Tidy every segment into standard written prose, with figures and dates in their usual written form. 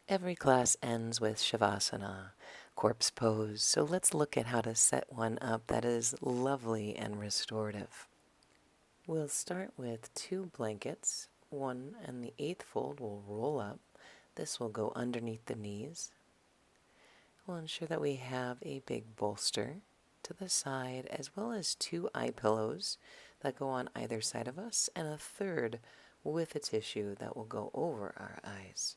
Every class ends with Savasana, corpse pose, so let's look at how to set one up that is lovely and restorative. We'll start with 2 blankets. One and the 8th fold will roll up. This will go underneath the knees. We'll ensure that we have a big bolster to the side, as well as 2 eye pillows that go on either side of us, and a third with a tissue that will go over our eyes.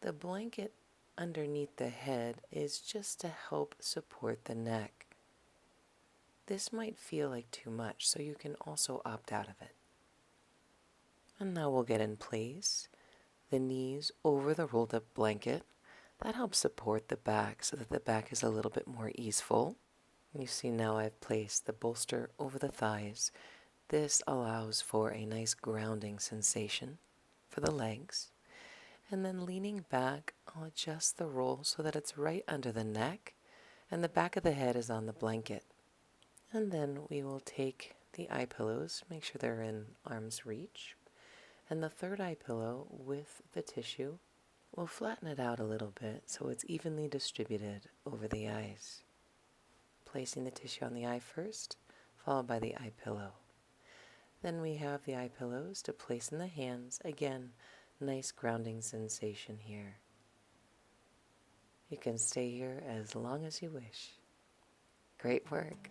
The blanket underneath the head is just to help support the neck. This might feel like too much, so you can also opt out of it. And now we'll get in place, the knees over the rolled up blanket. That helps support the back so that the back is a little bit more easeful. You see now I've placed the bolster over the thighs. This allows for a nice grounding sensation for the legs. And then leaning back, I'll adjust the roll so that it's right under the neck and the back of the head is on the blanket. And then we will take the eye pillows, make sure they're in arm's reach, and the third eye pillow with the tissue, we'll flatten it out a little bit so it's evenly distributed over the eyes. Placing the tissue on the eye first, followed by the eye pillow. Then we have the eye pillows to place in the hands. Again, nice grounding sensation here. You can stay here as long as you wish. Great work.